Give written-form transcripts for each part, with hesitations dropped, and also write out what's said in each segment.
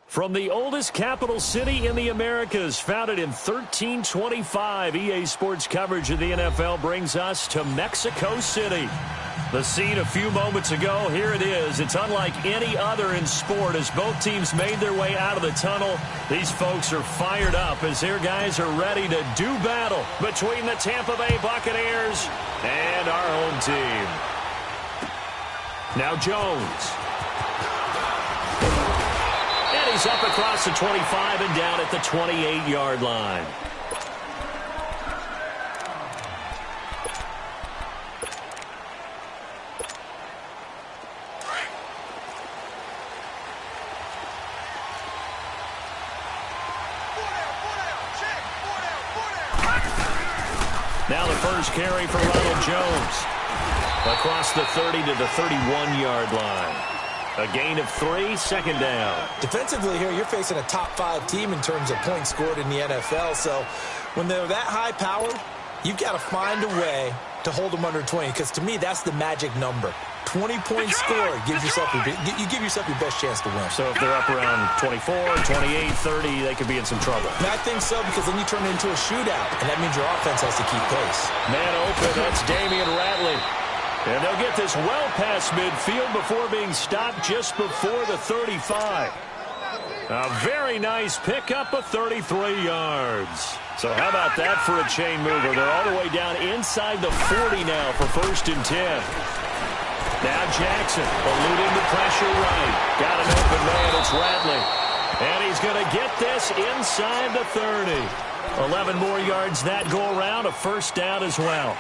From the oldest capital city in the Americas, founded in 1325, EA Sports coverage of the NFL brings us to Mexico City. The scene a few moments ago, here it is. It's unlike any other in sport as both teams made their way out of the tunnel. These folks are fired up as their guys are ready to do battle between the Tampa Bay Buccaneers and our home team. Now Jones. And he's up across the 25 and down at the 28-yard line. Now the first carry for Ronald Jones. Across the 30 to the 31-yard line. A gain of 3, second down. Defensively here, you're facing a top-5 team in terms of points scored in the NFL. So when they're that high-powered, you've got to find a way to hold them under 20. Because to me, that's the magic number. 20-point score gives yourself you give yourself your best chance to win. So if they're up around 24, 28, 30, they could be in some trouble. And I think so, because then you turn it into a shootout, and that means your offense has to keep pace. Man open, that's Damian Ratley. And they'll get this well past midfield before being stopped just before the 35. A very nice pickup of 33 yards. So how about that for a chain mover? They're all the way down inside the 40 now for 1st and 10. Now Jackson eluding the pressure right. Got an open man, it's Ratley. And he's going to get this inside the 30. 11 more yards that go around, a 1st down as well.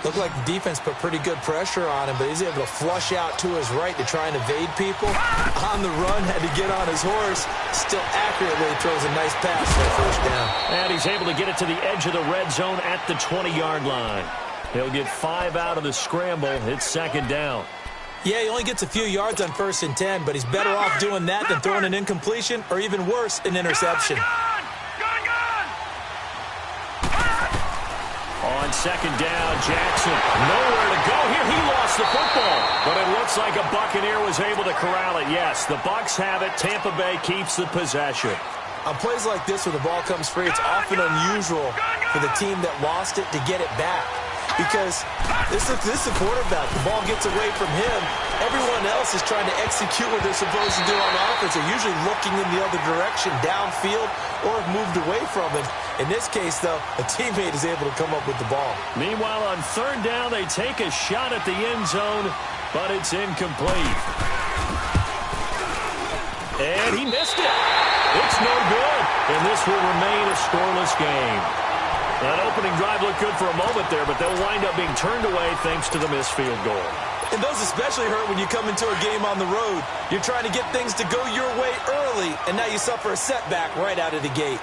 Looked like the defense put pretty good pressure on him, but he's able to flush out to his right to try and evade people. On the run, had to get on his horse. Still accurately throws a nice pass for a 1st down. And he's able to get it to the edge of the red zone at the 20-yard line. He'll get 5 out of the scramble. It's 2nd down. Yeah, he only gets a few yards on 1st and 10, but he's better off doing that than throwing an incompletion or even worse, an interception. On 2nd down, Jackson nowhere to go here. He lost the football, but it looks like a Buccaneer was able to corral it. Yes, the Bucs have it. Tampa Bay keeps the possession. On plays like this where the ball comes free, it's often unusual for the team that lost it to get it back. Because this is the quarterback. The ball gets away from him. Everyone else is trying to execute what they're supposed to do on offense. They're usually looking in the other direction, downfield, or have moved away from him. In this case, though, a teammate is able to come up with the ball. Meanwhile, on 3rd down, they take a shot at the end zone, but it's incomplete. And he missed it. It's no good, and this will remain a scoreless game. That opening drive looked good for a moment there, but they'll wind up being turned away thanks to the missed field goal. And those especially hurt when you come into a game on the road. You're trying to get things to go your way early, and now you suffer a setback right out of the gate.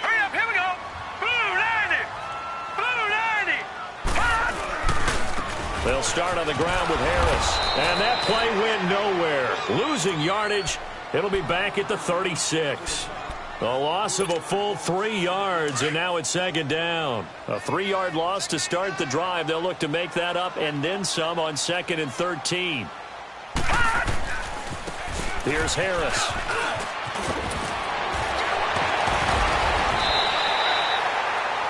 Hurry up, here we go. Blue 90. Blue 90. They'll start on the ground with Harris. And that play went nowhere. Losing yardage. It'll be back at the 36. A loss of a full 3 yards, and now it's 2nd down. A 3-yard loss to start the drive. They'll look to make that up and then some on 2nd and 13. Here's Harris.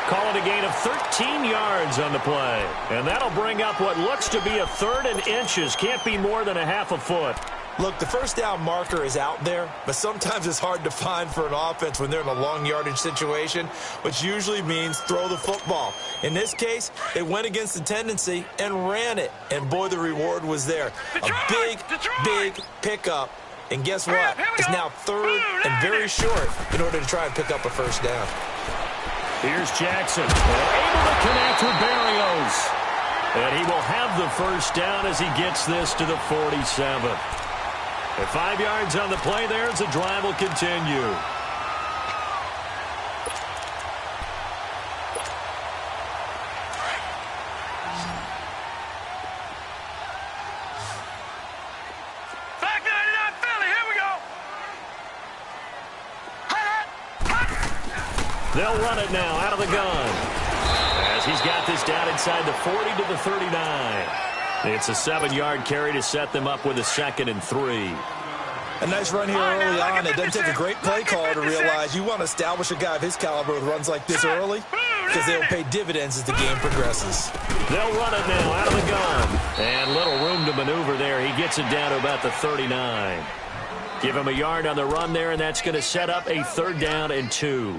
Call it a gain of 13 yards on the play. And that'll bring up what looks to be a 3rd and inches. Can't be more than a half a foot. Look, the 1st down marker is out there, but sometimes it's hard to find for an offense when they're in a long yardage situation, which usually means throw the football. In this case, they went against the tendency and ran it, and boy, the reward was there. A big pickup, and guess what? It's now 3rd and very short in order to try and pick up a 1st down. Here's Jackson, able to connect with Barrios. And he will have the 1st down as he gets this to the 47. At 5 yards on the play there as the drive will continue. Back 99 Philly, here we go. They'll run it now out of the gun. As he's got this down inside the 40 to the 39. It's a 7-yard carry to set them up with a 2nd and 3. A nice run here early on. It doesn't take a great play caller to realize you want to establish a guy of his caliber with runs like this early because they'll pay dividends as the game progresses. They'll run it now out of the gun. And little room to maneuver there. He gets it down to about the 39. Give him a yard on the run there, and that's going to set up a 3rd down and 2.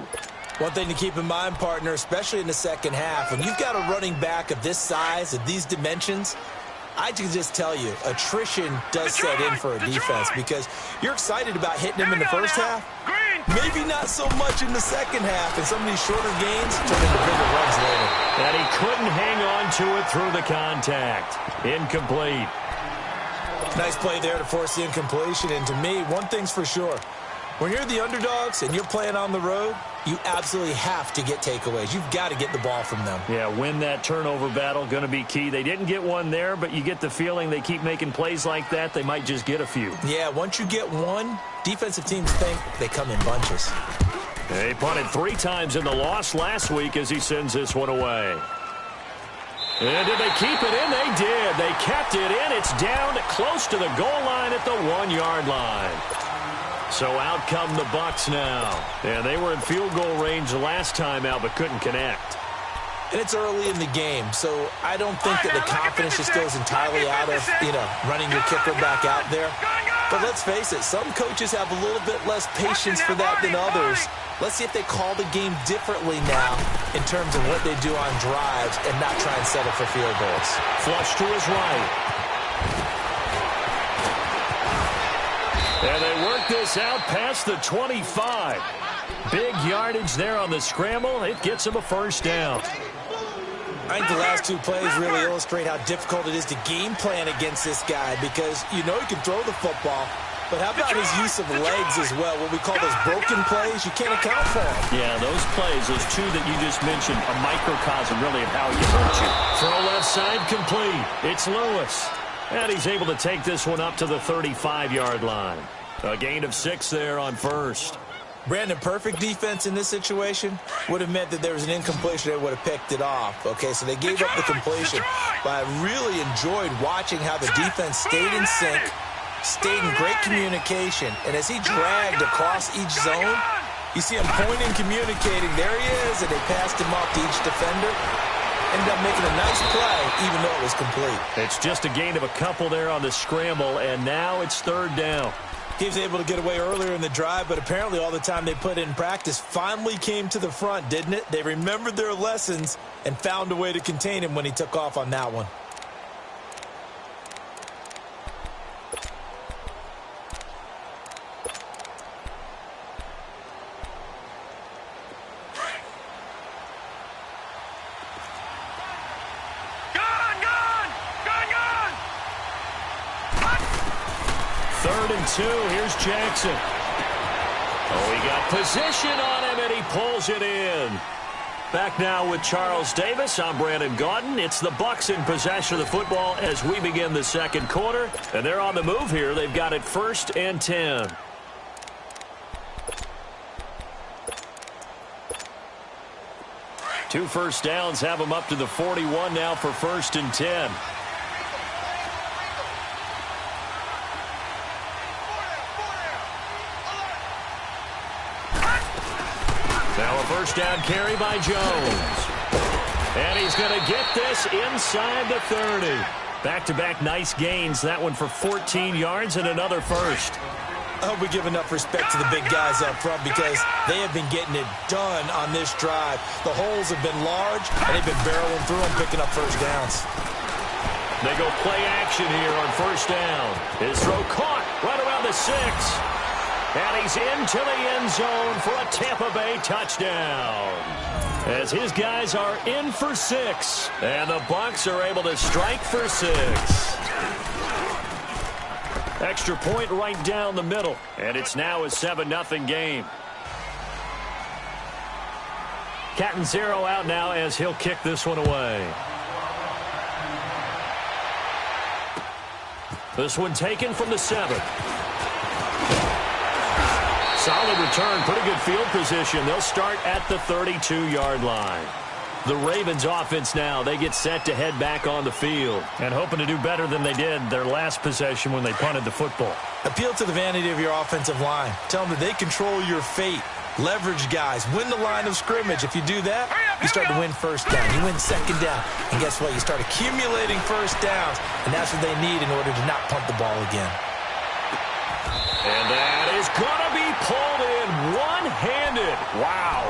One thing to keep in mind, partner, especially in the second half, when you've got a running back of this size, of these dimensions, I can just tell you, attrition does set in for a defense because you're excited about hitting him in the first half. Maybe not so much in the second half, and some of these shorter gains turn into bigger runs later. And he couldn't hang on to it through the contact. Incomplete. Nice play there to force the incompletion, and to me, one thing's for sure. When you're the underdogs and you're playing on the road, you absolutely have to get takeaways. You've got to get the ball from them. Yeah, win that turnover battle, going to be key. They didn't get one there, but you get the feeling they keep making plays like that, they might just get a few. Yeah, once you get one, defensive teams think they come in bunches. They punted 3 times in the loss last week as he sends this one away. And did they keep it in? They did. They kept it in. It's down close to the goal line at the 1-yard line. So out come the Bucs now. And they were in field goal range last time out, but couldn't connect. And it's early in the game, so I don't think that the confidence just goes entirely out of, running your kicker back out there. But let's face it, some coaches have a little bit less patience for that than others. Let's see if they call the game differently now in terms of what they do on drives and not try and settle for field goals. Flush to his right. And they work this out past the 25. Big yardage there on the scramble. It gets him a 1st down. I think the last 2 plays really illustrate how difficult it is to game plan against this guy because you know he can throw the football, but how about his use of legs as well? What we call those broken plays, you can't account for them. Yeah, those plays, those 2 that you just mentioned, a microcosm really of how he can hurt you. Throw left side complete. It's Lewis. And he's able to take this one up to the 35-yard line. A gain of 6 there on 1st. Brandon, perfect defense in this situation would have meant that there was an incompletion. They would have picked it off. Okay, so they gave up the completion. But I really enjoyed watching how the defense stayed in sync, stayed in great communication. And as he dragged across each zone, you see him pointing, communicating. There he is, and they passed him off to each defender. Ended up making a nice play, even though it was complete. It's just a gain of a couple there on the scramble, and now it's 3rd down. He was able to get away earlier in the drive, but apparently all the time they put in practice finally came to the front, didn't it? They remembered their lessons and found a way to contain him when he took off on that one. Third and 2. Here's Jackson. Oh, he got position on him, and he pulls it in. Back now with Charles Davis. I'm Brandon Gaudin. It's the Bucs in possession of the football as we begin the 2nd quarter. And they're on the move here. They've got it 1st and 10. Two first downs have them up to the 41 now for 1st and 10. Now a first down carry by Jones. And he's going to get this inside the 30. Back-to-back nice gains. That one for 14 yards and another first. I hope we give enough respect to the big guys up front because they have been getting it done on this drive. The holes have been large, and they've been barreling through them, picking up first downs. They go play action here on first down. His throw caught right around the 6. And he's into the end zone for a Tampa Bay touchdown. As his guys are in for 6. And the Bucs are able to strike for 6. Extra point right down the middle. And it's now a 7-0 game. Catanzaro out now as he'll kick this one away. This one taken from the 7. Solid return, pretty good field position. They'll start at the 32-yard line. The Ravens offense now, they get set to head back on the field. And hoping to do better than they did their last possession when they punted the football. Appeal to the vanity of your offensive line. Tell them that they control your fate. Leverage guys. Win the line of scrimmage. If you do that, you start to win first down. You win second down. And guess what? You start accumulating first downs. And that's what they need in order to not punt the ball again. And that is going to be pulled in one-handed. Wow.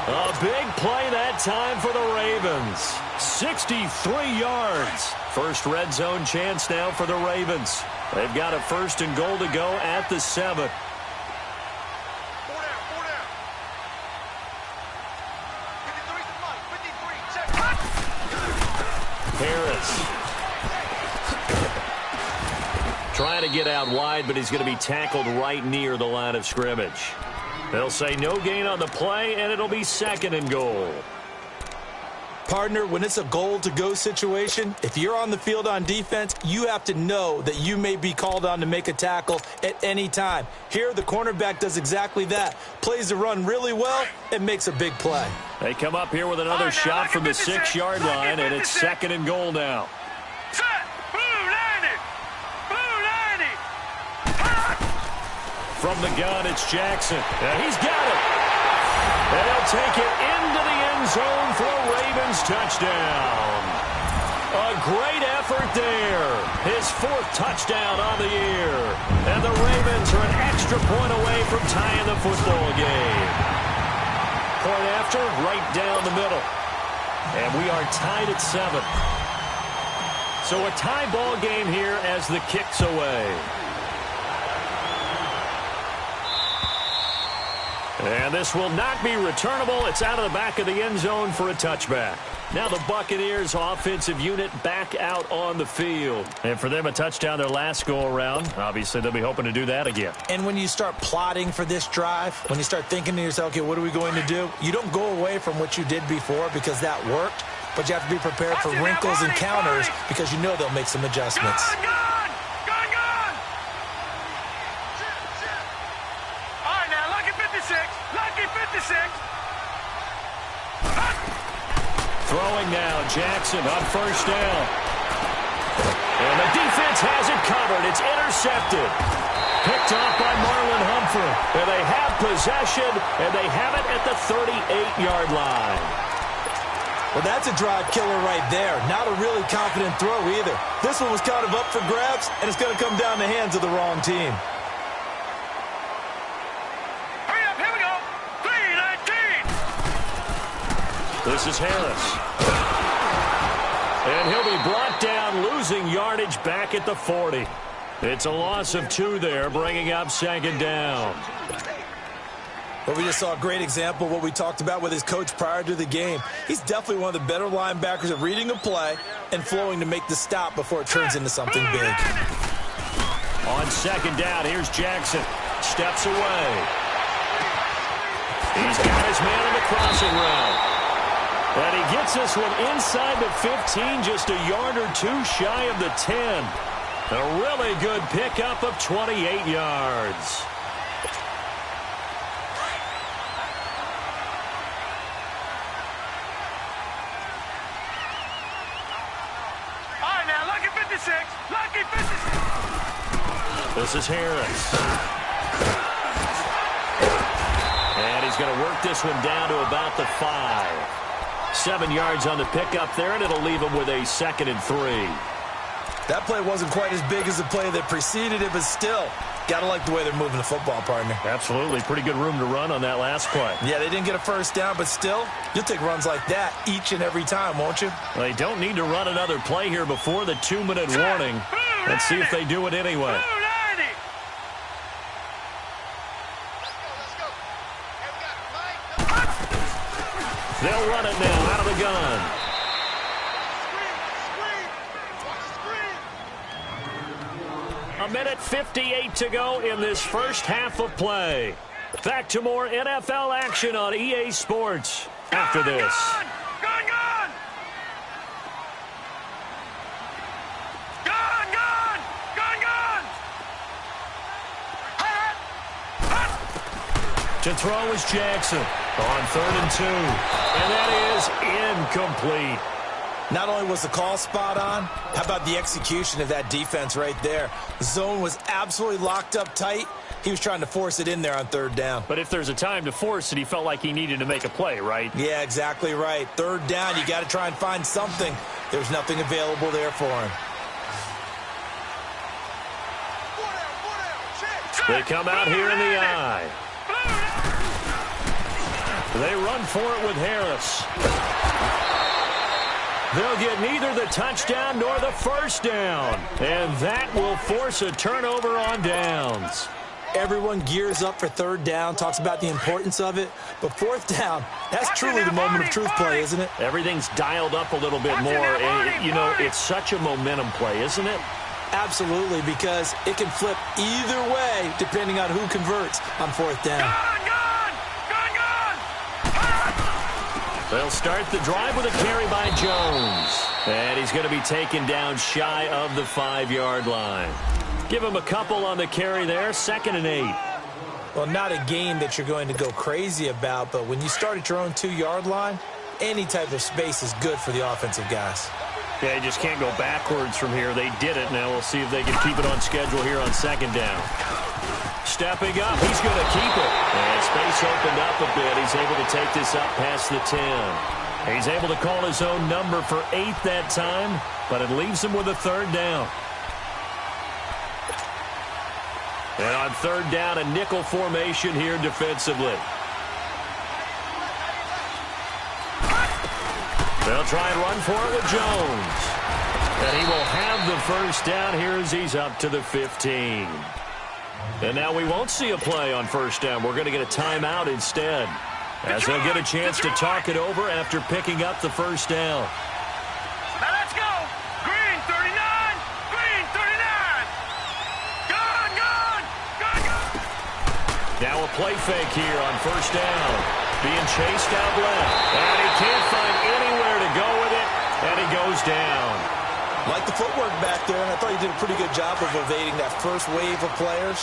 A big play that time for the Ravens. 63 yards. First red zone chance now for the Ravens. They've got a 1st and goal to go at the 7. Harris. Trying to get out wide, but he's going to be tackled right near the line of scrimmage. They'll say no gain on the play, and it'll be 2nd and goal. Partner, when it's a goal-to-go situation, if you're on the field on defense, you have to know that you may be called on to make a tackle at any time. Here, the cornerback does exactly that. Plays the run really well and makes a big play. They come up here with another shot from the 6-yard line, and it's 2nd and goal now. From the gun, it's Jackson. And he's got it. And he'll take it into the end zone for a Ravens touchdown. A great effort there. His 4th touchdown on the year. And the Ravens are an extra point away from tying the football game. Point after, right down the middle. And we are tied at 7. So a tie ball game here as the kick's away. And this will not be returnable. It's out of the back of the end zone for a touchback. Now the Buccaneers offensive unit back out on the field. And for them, a touchdown their last go-around. Obviously, they'll be hoping to do that again. And when you start plotting for this drive, when you start thinking to yourself, okay, what are we going to do? You don't go away from what you did before because that worked. But you have to be prepared for wrinkles and counters because you know they'll make some adjustments. Throwing now, Jackson on 1st down. And the defense has it covered. It's intercepted. Picked off by Marlon Humphrey. And they have possession, and they have it at the 38-yard line. Well, that's a drive killer right there. Not a really confident throw either. This one was kind of up for grabs, and it's going to come down the hands of the wrong team. This is Harris. And he'll be brought down, losing yardage back at the 40. It's a loss of 2 there, bringing up 2nd down. Well, we just saw a great example of what we talked about with his coach prior to the game. He's definitely one of the better linebackers at reading a play and flowing to make the stop before it turns into something big. On 2nd down, here's Jackson. Steps away. He's got his man on the crossing route. And he gets this one inside the 15, just a yard or 2 shy of the 10. A really good pickup of 28 yards. All right, now, lucky 56. Lucky 56. This is Harris. And he's going to work this one down to about the 5. 7 yards on the pickup there, and it'll leave him with a 2nd and 3. That play wasn't quite as big as the play that preceded it, but still, got to like the way they're moving the football, partner. Absolutely. Pretty good room to run on that last play. Yeah, they didn't get a 1st down, but still, you'll take runs like that each and every time, won't you? Well, they don't need to run another play here before the 2-minute warning. Let's see if they do it anyway. They'll run it now out of the gun. A minute 58 to go in this first half of play. Back to more NFL action on EA Sports after this. To throw is Jackson. On 3rd and 2. And that is incomplete. Not only was the call spot on, how about the execution of that defense right there? The zone was absolutely locked up tight. He was trying to force it in there on 3rd down. But if there's a time to force it, he felt like he needed to make a play, right? Yeah, exactly right. 3rd down, you got to try and find something. There's nothing available there for him. They come out here in the eye. They run for it with Harris. They'll get neither the touchdown nor the first down. And that will force a turnover on downs. Everyone gears up for 3rd down, talks about the importance of it. But 4th down, that's truly the moment of truth play, isn't it? Everything's dialed up a little bit more. And, you know, it's such a momentum play, isn't it? Absolutely, because it can flip either way depending on who converts on 4th down. They'll start the drive with a carry by Jones. And he's going to be taken down shy of the 5-yard line. Give him a couple on the carry there, 2nd and 8. Well, not a game that you're going to go crazy about, but when you start at your own 2-yard line, any type of space is good for the offensive guys. Yeah, you just can't go backwards from here. They did it. Now we'll see if they can keep it on schedule here on 2nd down. Stepping up, he's going to keep it. And space opened up a bit. He's able to take this up past the 10. He's able to call his own number for 8 that time, but it leaves him with a 3rd down. And on 3rd down, a nickel formation here defensively. They'll try and run for it with Jones. And he will have the first down here as he's up to the 15. And now we won't see a play on 1st down. We're going to get a timeout instead, as they'll get a chance to talk it over after picking up the 1st down. Now let's go. Green 39. Green 39. Gone. Now a play fake here on 1st down. Being chased out left. And he can't find anywhere to go with it. And he goes down. Like the footwork back there, and I thought he did a pretty good job of evading that first wave of players.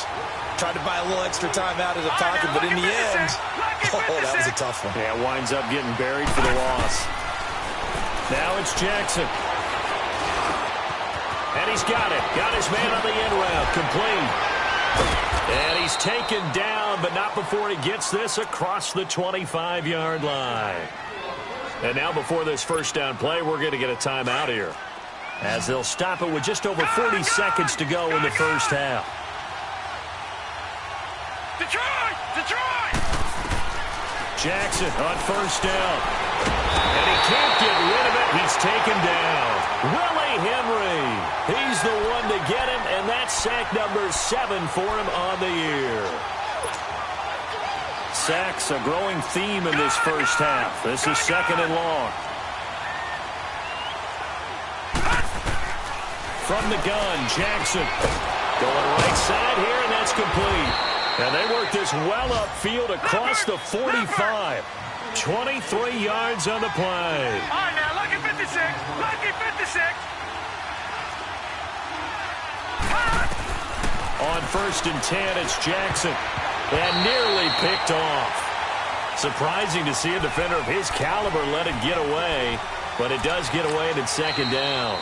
Tried to buy a little extra time out of the pocket, but in the end, that was a tough one. Yeah, winds up getting buried for the loss. Now it's Jackson. And he's got it. Got his man on the end route. Complete. And he's taken down, but not before he gets this across the 25-yard line. And now before this 1st down play, we're going to get a timeout here, as they'll stop it with just over 40 seconds to go in the 1st half. Detroit! Jackson on 1st down. And he can't get rid of it. He's taken down. Willie Henry. He's the one to get him, and that's sack number 7 for him on the year. Sacks a growing theme in this 1st half. This is 2nd and long. From the gun, Jackson going right side here, and that's complete. And they work this well upfield across the 45. 23 yards on the play. All right, now, lucky 56. Lucky 56. On 1st and 10, it's Jackson. And nearly picked off. Surprising to see a defender of his caliber let it get away, but it does get away, and it's 2nd down.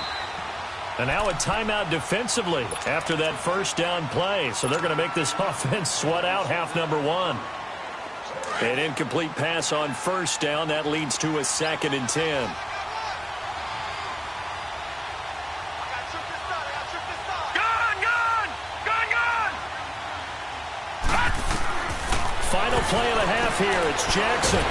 And now a timeout defensively after that 1st down play. So they're going to make this offense sweat out half number 1. An incomplete pass on 1st down. That leads to a 2nd and 10. Final play of the half here. It's Jackson.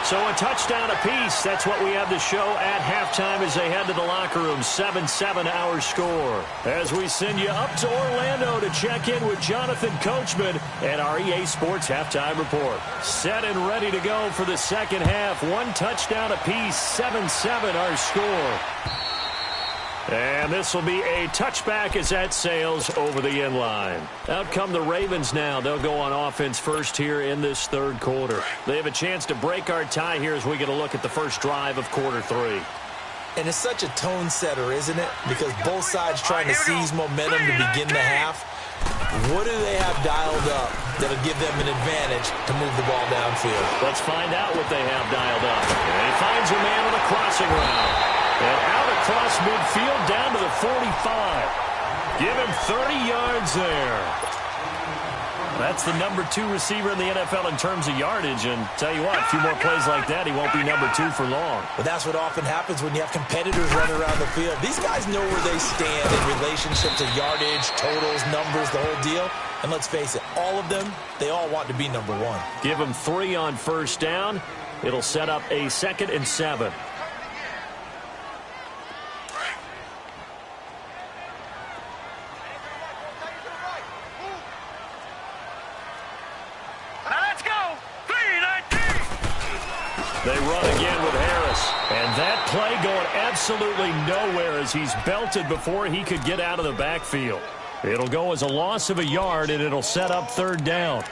So a touchdown apiece. That's what we have to show at halftime as they head to the locker room. 7-7 our score. As we send you up to Orlando to check in with Jonathan Coachman and our EA Sports Halftime Report. Set and ready to go for the 2nd half. 1 touchdown apiece. 7-7 our score. And this will be a touchback as that sails over the end line. Out come the Ravens now. They'll go on offense first here in this 3rd quarter. They have a chance to break our tie here as we get a look at the first drive of quarter 3. And it's such a tone setter, isn't it? Because both sides trying to seize momentum to begin the half. What do they have dialed up that'll give them an advantage to move the ball downfield? Let's find out what they have dialed up. And he finds a man on a crossing route. And out across midfield down to the 45. Give him 30 yards there. That's the number 2 receiver in the NFL in terms of yardage. And tell you what, a few more plays like that, he won't be number 2 for long. But that's what often happens when you have competitors running around the field. These guys know where they stand in relationship to yardage, totals, numbers, the whole deal. And let's face it, all of them, they all want to be number 1. Give him 3 on first down. It'll set up a 2nd and 7. They run again with Harris. And that play going absolutely nowhere as he's belted before he could get out of the backfield. It'll go as a loss of a yard, and it'll set up 3rd down.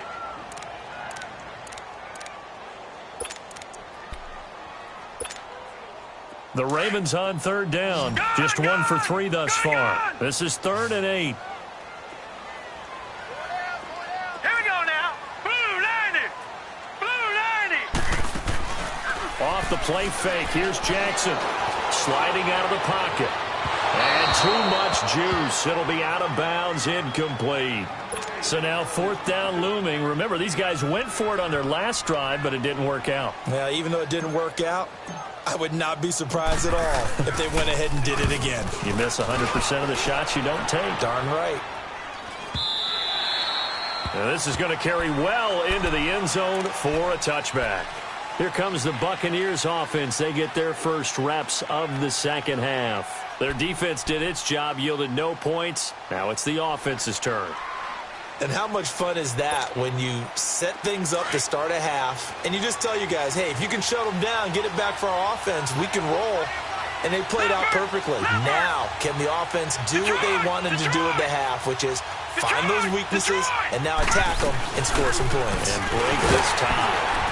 The Ravens on 3rd down. Just 1 for 3 thus far. This is 3rd and 8. Off the play fake. Here's Jackson. Sliding out of the pocket. And too much juice. It'll be out of bounds, incomplete. So now 4th down looming. Remember, these guys went for it on their last drive, but it didn't work out. Yeah, even though it didn't work out, I would not be surprised at all if they went ahead and did it again. You miss 100% of the shots you don't take. Darn right. Now this is going to carry well into the end zone for a touchback. Here comes the Buccaneers offense. They get their first reps of the 2nd half. Their defense did its job, yielded no points. Now it's the offense's turn. And how much fun is that when you set things up to start a half and you just tell you guys, hey, if you can shut them down, get it back for our offense, we can roll. And they played out perfectly. Now, can the offense do what they wanted to do at the half, which is find those weaknesses and now attack them and score some points. And break this tie.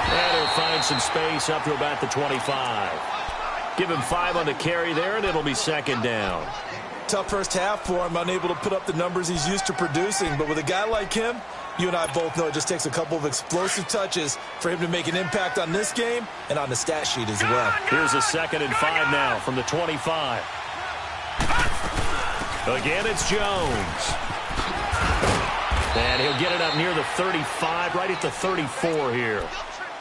And he'll find some space up to about the 25. Give him 5 on the carry there, and it'll be 2nd down. Tough first half for him, unable to put up the numbers he's used to producing. But with a guy like him, you and I both know it just takes a couple of explosive touches for him to make an impact on this game and on the stat sheet as well. Here's a 2nd and 5 now from the 25. Again, it's Jones. And he'll get it up near the 35, right at the 34 here.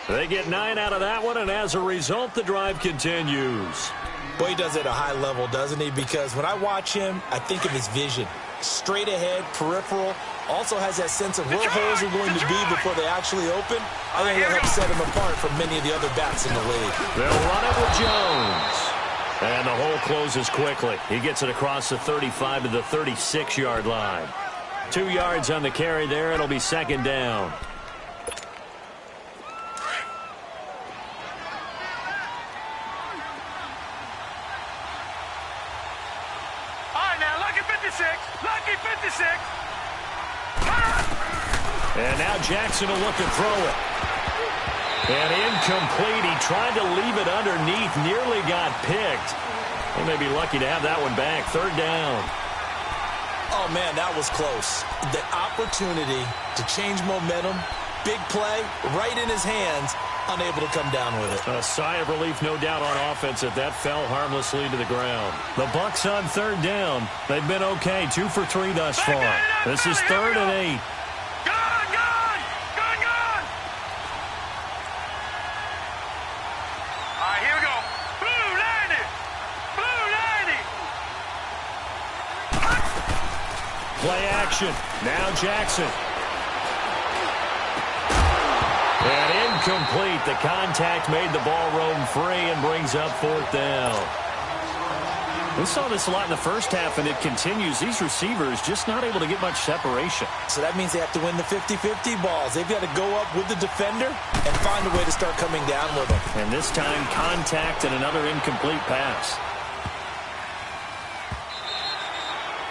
They get 9 out of that one, and as a result, the drive continues. Boy, he does it at a high level, doesn't he? Because when I watch him, I think of his vision. Straight ahead, peripheral, also has that sense of where holes are going to be before they actually open. I think that helps set him apart from many of the other backs in the league. They'll run it with Jones. And the hole closes quickly. He gets it across the 35 to the 36-yard line. 2 yards on the carry there. It'll be 2nd down. Lucky 56. And now Jackson will look to throw it. And incomplete. He tried to leave it underneath. Nearly got picked. They may be lucky to have that one back. 3rd down. Oh, man, that was close. The opportunity to change momentum, big play, right in his hands, unable to come down with it. A sigh of relief, no doubt, on offense that fell harmlessly to the ground. The Bucs on 3rd down. They've been okay. 2 for 3 thus far. This is 3rd and 8. Gone! All right, here we go. Blue 90! Blue 90! Play action. Now Jackson. And incomplete. The contact made the ball roam free and brings up 4th down. We saw this a lot in the first half, and it continues. These receivers just not able to get much separation. So that means they have to win the 50-50 balls. They've got to go up with the defender and find a way to start coming down with them. And this time, contact and another incomplete pass.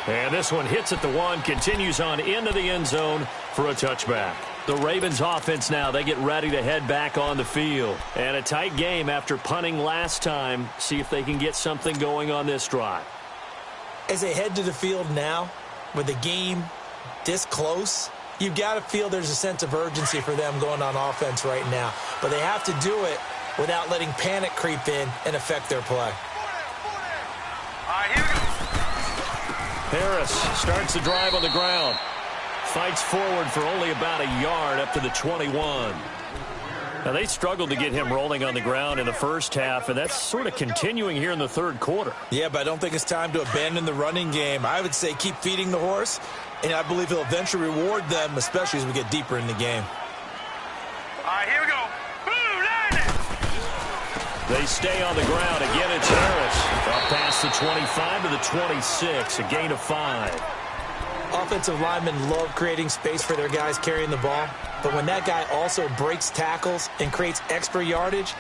And this one hits at the 1, continues on into the end zone for a touchback. The Ravens offense now, they get ready to head back on the field. And a tight game after punting last time. See if they can get something going on this drive. As they head to the field now, with the game this close, you've got to feel there's a sense of urgency for them going on offense right now. But they have to do it without letting panic creep in and affect their play. All right, here we go. Harris starts the drive on the ground. Fights forward for only about a yard up to the 21. Now, they struggled to get him rolling on the ground in the first half, and that's sort of continuing here in the third quarter. Yeah, but I don't think it's time to abandon the running game. I would say keep feeding the horse, and I believe he'll eventually reward them, especially as we get deeper in the game. All right, here we go. Boom, line it. They stay on the ground. Again, it's Harris. Up past the 25 to the 26, a gain of 5. Offensive linemen love creating space for their guys carrying the ball, but when that guy also breaks tackles and creates extra yardage,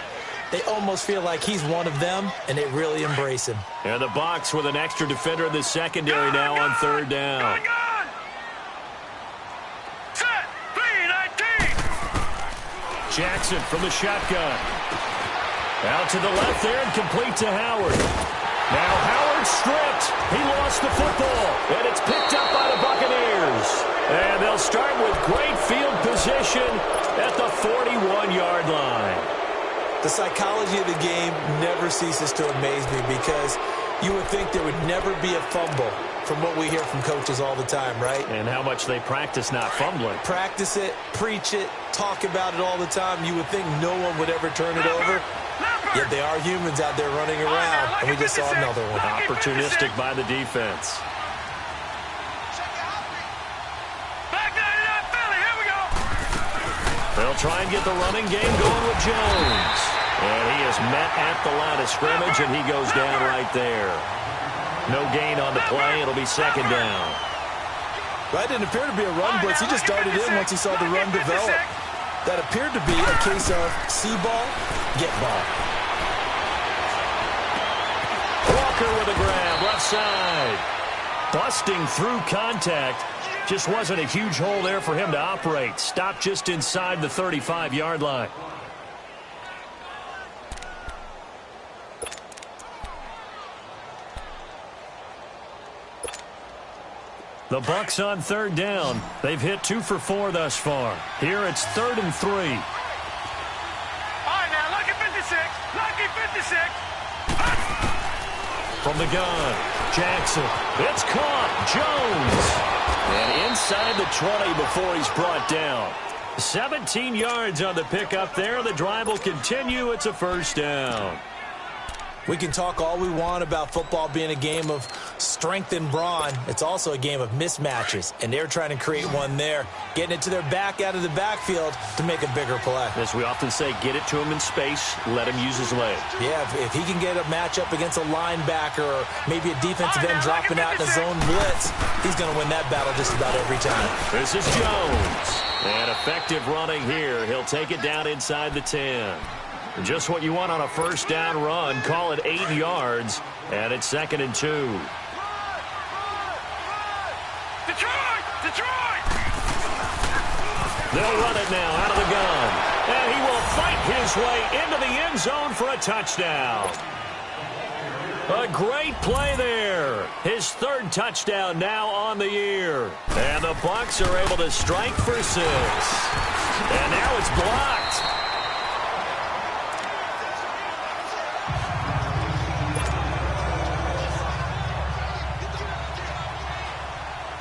they almost feel like he's one of them, and they really embrace him. And the box with an extra defender in the secondary now on third down. Gun. Set. 3-19. Jackson from the shotgun. Out to the left there and complete to Howard. Now Howard stripped. He lost the football, and it's picked up by the Buccaneers. And they'll start with great field position at the 41-yard line. The psychology of the game never ceases to amaze me because you would think there would never be a fumble from what we hear from coaches all the time, right? And how much they practice not fumbling. Practice it, preach it, talk about it all the time. You would think no one would ever turn it over. Yet they are humans out there running around, and we just saw another one. Opportunistic by the defense. Back 99 Philly, here we go. They'll try and get the running game going with Jones. And he is met at the line of scrimmage, and he goes down right there. No gain on the play. It'll be second down. That didn't appear to be a run blitz. He just darted in once he saw the run develop. That appeared to be a case of see ball, get ball. Walker with a grab, left side. Busting through contact. Just wasn't a huge hole there for him to operate. Stopped just inside the 35-yard line. The Bucs on third down. They've hit 2 for 4 thus far. Here it's 3rd and 3. All right, now, lucky 56. Lucky 56. From the gun, Jackson. It's caught. Jones. And inside the 20 before he's brought down. 17 yards on the pickup there. The drive will continue. It's a first down. We can talk all we want about football being a game of strength and brawn. It's also a game of mismatches, and they're trying to create one there, getting it to their back out of the backfield to make a bigger play. As we often say, get it to him in space, let him use his legs. Yeah, if he can get a matchup against a linebacker or maybe a defensive end dropping out in a zone blitz, he's going to win that battle just about every time. This is Jones. And effective running here. He'll take it down inside the 10. Just what you want on a first down run. Call it 8 yards, and it's 2nd and 2. Detroit! Detroit! They'll run it now out of the gun. And he will fight his way into the end zone for a touchdown. A great play there. His 3rd touchdown now on the year. And the Bucs are able to strike for 6. And now it's blocked.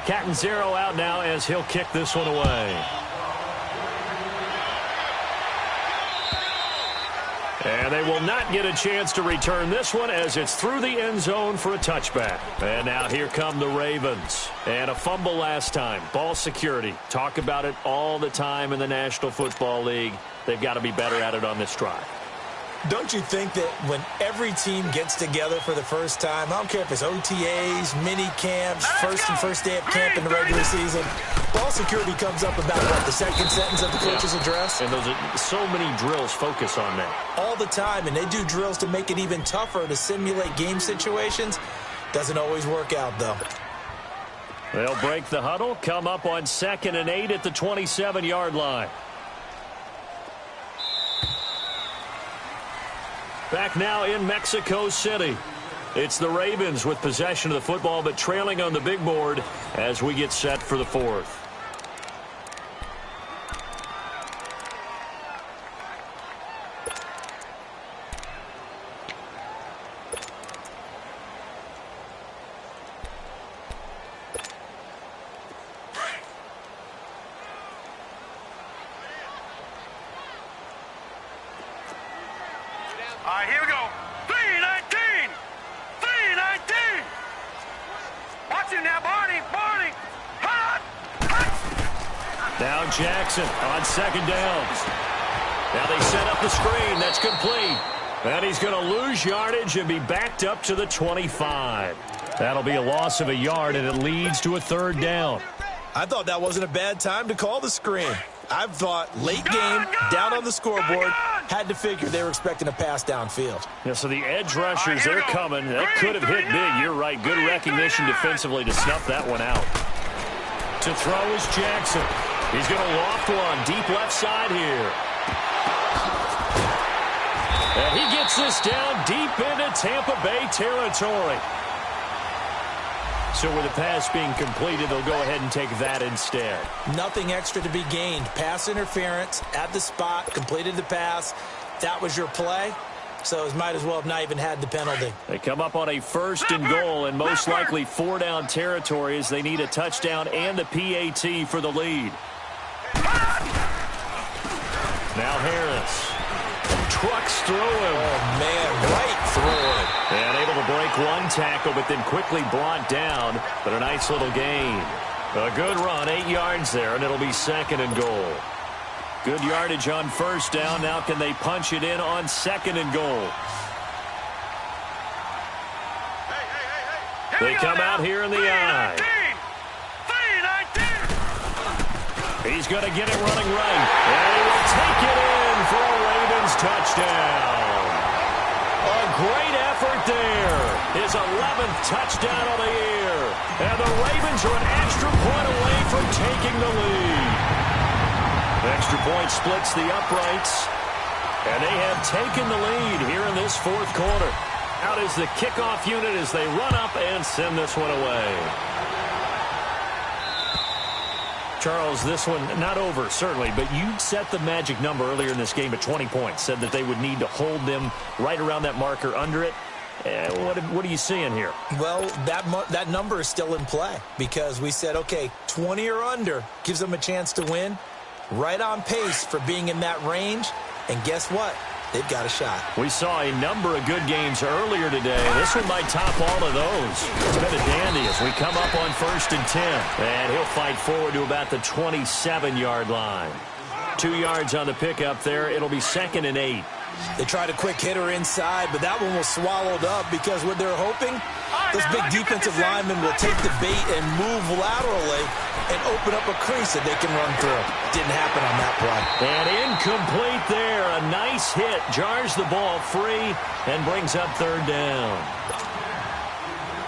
Catanzaro out now as he'll kick this one away. And they will not get a chance to return this one as it's through the end zone for a touchback. And now here come the Ravens. And a fumble last time. Ball security. Talk about it all the time in the National Football League. They've got to be better at it on this drive. Don't you think that when every team gets together for the first time, I don't care if it's OTAs, mini camps, first day of camp in the regular season, ball security comes up about, what, the second sentence of the coach's address? And those are, so many drills focus on that. All the time, and they do drills to make it even tougher to simulate game situations. Doesn't always work out, though. They'll break the huddle, come up on 2nd and 8 at the 27-yard line. Back now in Mexico City. It's the Ravens with possession of the football, but trailing on the big board as we get set for the fourth. All right, here we go. 3-19. 3-19. Watch him now, Barney. Barney. Hot. Now Jackson on second downs. Now they set up the screen. That's complete. And he's going to lose yardage and be backed up to the 25. That'll be a loss of a yard, and it leads to a third down. I thought that wasn't a bad time to call the screen. I thought late game, down on the scoreboard, had to figure they were expecting a pass downfield. Yeah, so the edge rushers, they're coming. That could have hit big. You're right. Good recognition defensively to snuff that one out. To throw is Jackson. He's going to loft one deep left side here. And he gets this down deep into Tampa Bay territory. So with the pass being completed, they'll go ahead and take that instead. Nothing extra to be gained. Pass interference at the spot, completed the pass. That was your play, so it might as well have not even had the penalty. They come up on a first and goal, and most likely four-down territory as they need a touchdown and the PAT for the lead. Now Harris. Trucks through him. Oh, man, right through it. And able to break one tackle, but then quickly brought down. But a nice little gain. A good run, 8 yards there, and it'll be second and goal. Good yardage on first down. Now can they punch it in on second and goal? They come out here in the eye. 3-19. He's going to get it running right. And he will take it in for a Ravens touchdown. A great effort there. His 11th touchdown of the year. And the Ravens are an extra point away from taking the lead. Extra point splits the uprights. And they have taken the lead here in this fourth quarter. Out is the kickoff unit as they run up and send this one away. Charles, this one not over, certainly, but you set the magic number earlier in this game at 20 points. Said that they would need to hold them right around that marker under it. What are you seeing here? Well, that number is still in play because we said, okay, 20 or under gives them a chance to win. Right on pace for being in that range. And guess what? They've got a shot. We saw a number of good games earlier today. This one might top all of those. It's been a dandy as we come up on 1st and 10. And he'll fight forward to about the 27-yard line. 2 yards on the pickup there. It'll be 2nd and 8. They tried a quick hitter inside, but that one was swallowed up because what they're hoping, those big defensive linemen will take the bait and move laterally and open up a crease that they can run through. Didn't happen on that play. And incomplete there. A nice hit. Jars the ball free and brings up 3rd down.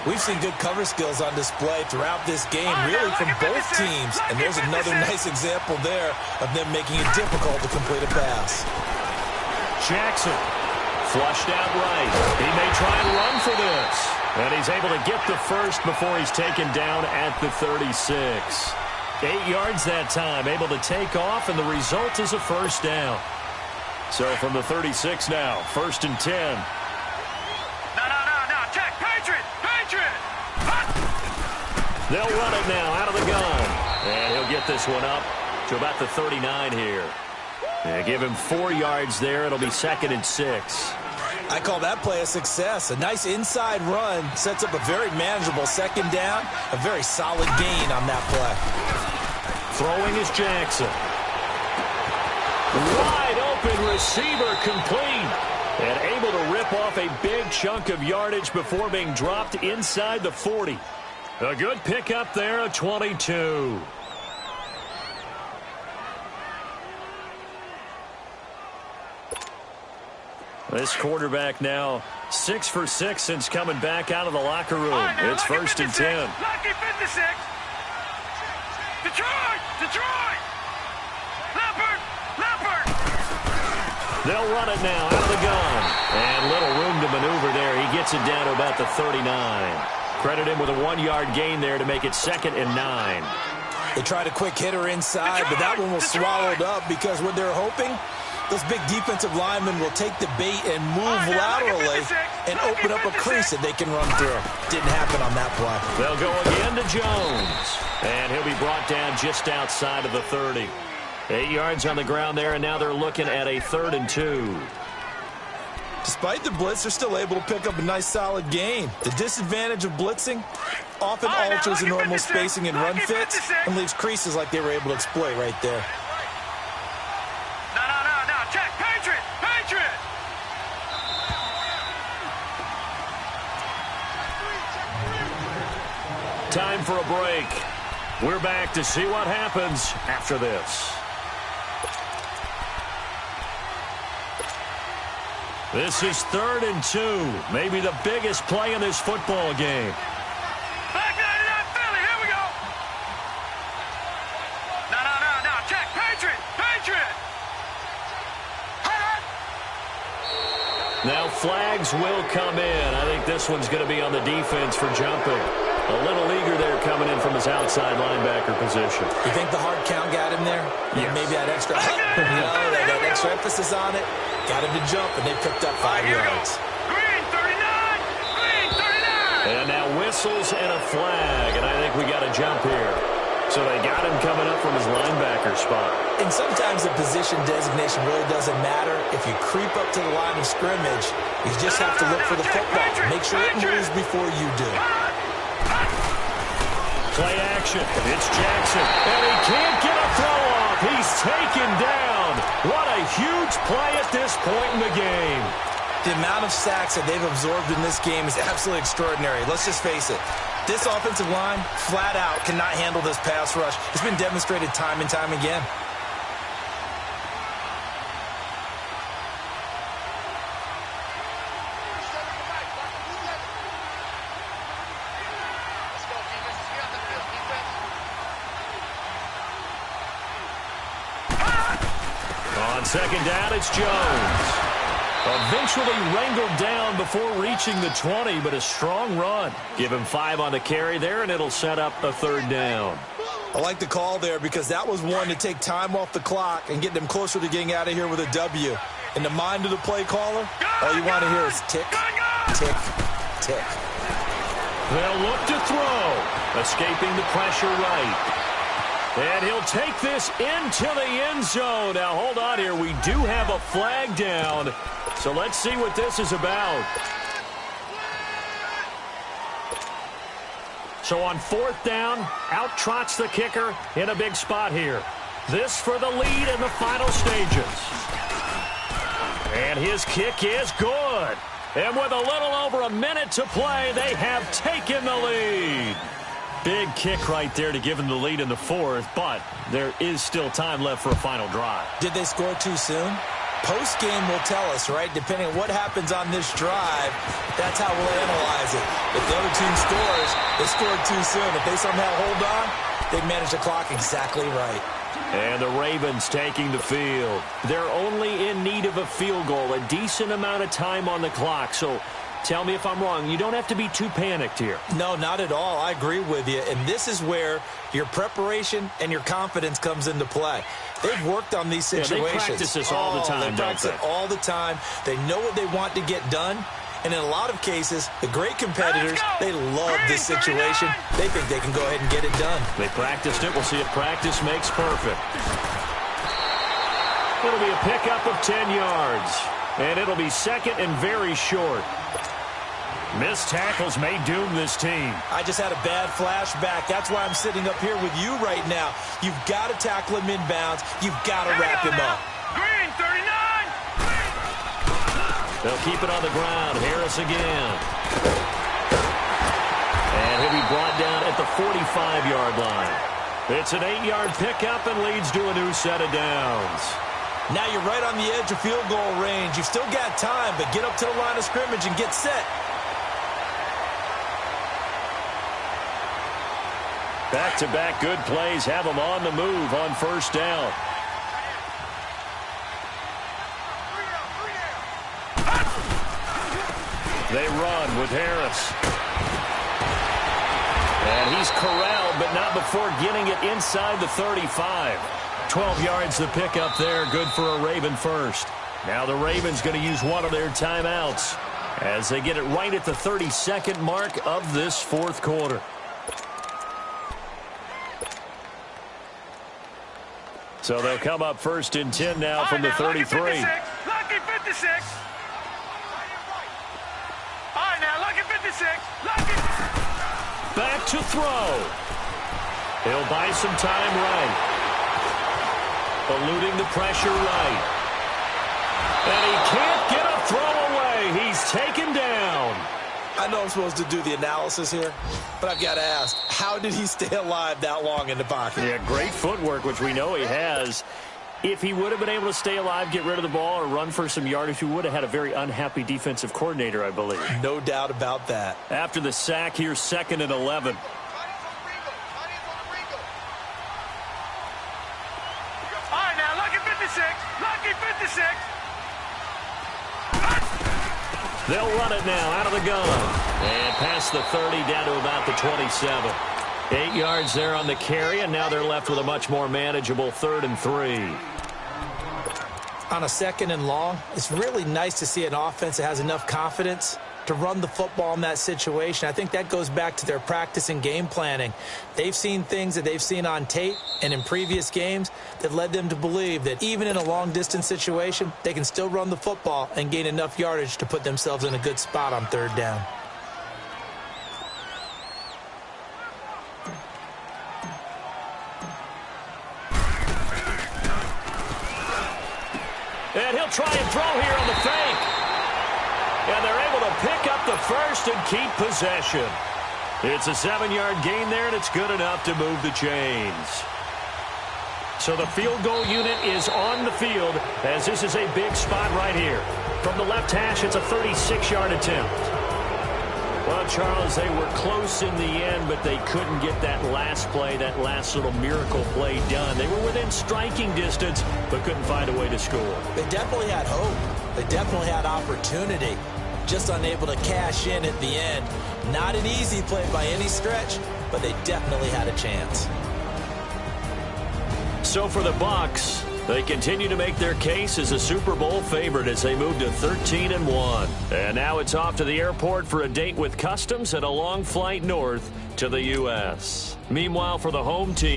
We've seen good cover skills on display throughout this game, really from both teams. And there's another nice example there of them making it difficult to complete a pass. Jackson flushed out right. He may try and run for this. And he's able to get the first before he's taken down at the 36. 8 yards that time, able to take off, and the result is a first down. So from the 36 now, 1st and 10. No, check, Patriot. They'll run it now out of the gun. And he'll get this one up to about the 39 here. They give him 4 yards there. It'll be 2nd and 6. I call that play a success. A nice inside run sets up a very manageable 2nd down. A very solid gain on that play. Throwing is Jackson. Wide open receiver complete. And able to rip off a big chunk of yardage before being dropped inside the 40. A good pickup there, a 22. This quarterback now 6 for 6 since coming back out of the locker room. Right, it's 1st and 10. Lucky 56. Detroit. Leopard. They'll run it now out of the gun. And little room to maneuver there. He gets it down to about the 39. Credit him with a 1-yard gain there to make it 2nd and 9. They tried a quick hitter inside, but that one was swallowed up because what they're hoping, those big defensive linemen will take the bait and move laterally and open up a crease that they can run through. Didn't happen on that play. They'll go again to Jones. And he'll be brought down just outside of the 30. 8 yards on the ground there, and now they're looking at a 3rd and 2. Despite the blitz, they're still able to pick up a nice, solid gain. The disadvantage of blitzing often alters the normal spacing and run fits and leaves creases like they were able to exploit right there. No. Check. Patriot. Time for a break. We're back to see what happens after this. This is 3rd and 2. Maybe the biggest play in this football game. Back 99 Philly. Here we go. No. Check. Patriot. Now flags will come in. I think this one's going to be on the defense for jumping. A little eager there coming in from his outside linebacker position. You think the hard count got him there? Yes. Maybe that extra, that extra emphasis on it got him to jump, and they picked up 5 yards. Green 39. And now whistles and a flag, and I think we got a jump here. So they got him coming up from his linebacker spot. And sometimes the position designation really doesn't matter. If you creep up to the line of scrimmage, you just have to look for the football. Make sure it moves before you do. Play action. It's Jackson. And he can't get a throw off. He's taken down. What a huge play at this point in the game. The amount of sacks that they've absorbed in this game is absolutely extraordinary. Let's just face it. This offensive line, flat out, cannot handle this pass rush. It's been demonstrated time and time again. On 2nd down, it's Jones. Eventually wrangled down before reaching the 20, but a strong run. Give him 5 on the carry there, and it'll set up a 3rd down. I like the call there because that was one to take time off the clock and get them closer to getting out of here with a W. In the mind of the play caller, all you want to hear is tick, tick, tick. They'll look to throw. Escaping the pressure right. And he'll take this into the end zone. Now, hold on here. We do have a flag down. So let's see what this is about. So on 4th down, out trots the kicker in a big spot here. This for the lead in the final stages. And his kick is good. And with a little over a minute to play, they have taken the lead. Big kick right there to give them the lead in the 4th, but there is still time left for a final drive. Did they score too soon? Post-game will tell us, right? Depending on what happens on this drive, that's how we'll analyze it. If the other team scores, they scored too soon. If they somehow hold on, they manage the clock exactly right. And the Ravens taking the field. They're only in need of a field goal, a decent amount of time on the clock. So tell me if I'm wrong. You don't have to be too panicked here. No, not at all. I agree with you. And this is where your preparation and your confidence comes into play. They've worked on these situations. Yeah, they practice this all the time, they practice it all the time. They know what they want to get done. And in a lot of cases, the great competitors, they love this situation. They think they can go ahead and get it done. They practiced it. We'll see if practice makes perfect. It'll be a pickup of 10 yards. And it'll be 2nd and very short. Missed tackles may doom this team. I just had a bad flashback. That's why I'm sitting up here with you right now. You've got to tackle him inbounds. You've got to wrap him up. Green 39. They'll keep it on the ground. Harris again. And he'll be brought down at the 45-yard line. It's an 8-yard pickup and leads to a new set of downs. Now you're right on the edge of field goal range. You've still got time, but get up to the line of scrimmage and get set. Back-to-back good plays have them on the move on 1st down. They run with Harris. And he's corralled, but not before getting it inside the 35. 12 yards to pick up there, good for a Raven first. Now the Ravens going to use one of their timeouts as they get it right at the 32nd mark of this fourth quarter. So they'll come up first and 10 now from the 33. Lucky 56. Lucky 56. All right, now, lucky 56. Lucky. Back to throw. He'll buy some time right. Eluding the pressure right. And he can't get a throw away. He's taken down. I know I'm supposed to do the analysis here, but I've got to ask, how did he stay alive that long in the pocket? Yeah, great footwork, which we know he has. If he would have been able to stay alive, get rid of the ball, or run for some yardage, he would have had a very unhappy defensive coordinator, I believe. No doubt about that. After the sack, here's 2nd and 11. All right, now, lucky 56. Lucky 56. They'll run it now out of the gun. And past the 30 down to about the 27. 8 yards there on the carry, and now they're left with a much more manageable 3rd and 3. On a 2nd and long, it's really nice to see an offense that has enough confidence to run the football in that situation. I think that goes back to their practice and game planning. They've seen things that they've seen on tape and in previous games that led them to believe that even in a long-distance situation, they can still run the football and gain enough yardage to put themselves in a good spot on 3rd down. And he'll try and throw here on the fake. And they're able to pick up the first and keep possession. It's a 7-yard gain there, and it's good enough to move the chains. So the field goal unit is on the field as this is a big spot right here. From the left hash, it's a 36-yard attempt. Well, Charles, they were close in the end, but they couldn't get that last play, that last little miracle play done. They were within striking distance, but couldn't find a way to score. They definitely had hope. They definitely had opportunity. Just unable to cash in at the end. Not an easy play by any stretch, but they definitely had a chance. So for the Bucs, they continue to make their case as a Super Bowl favorite as they move to 13-1. And now it's off to the airport for a date with Customs and a long flight north to the U.S. Meanwhile, for the home team,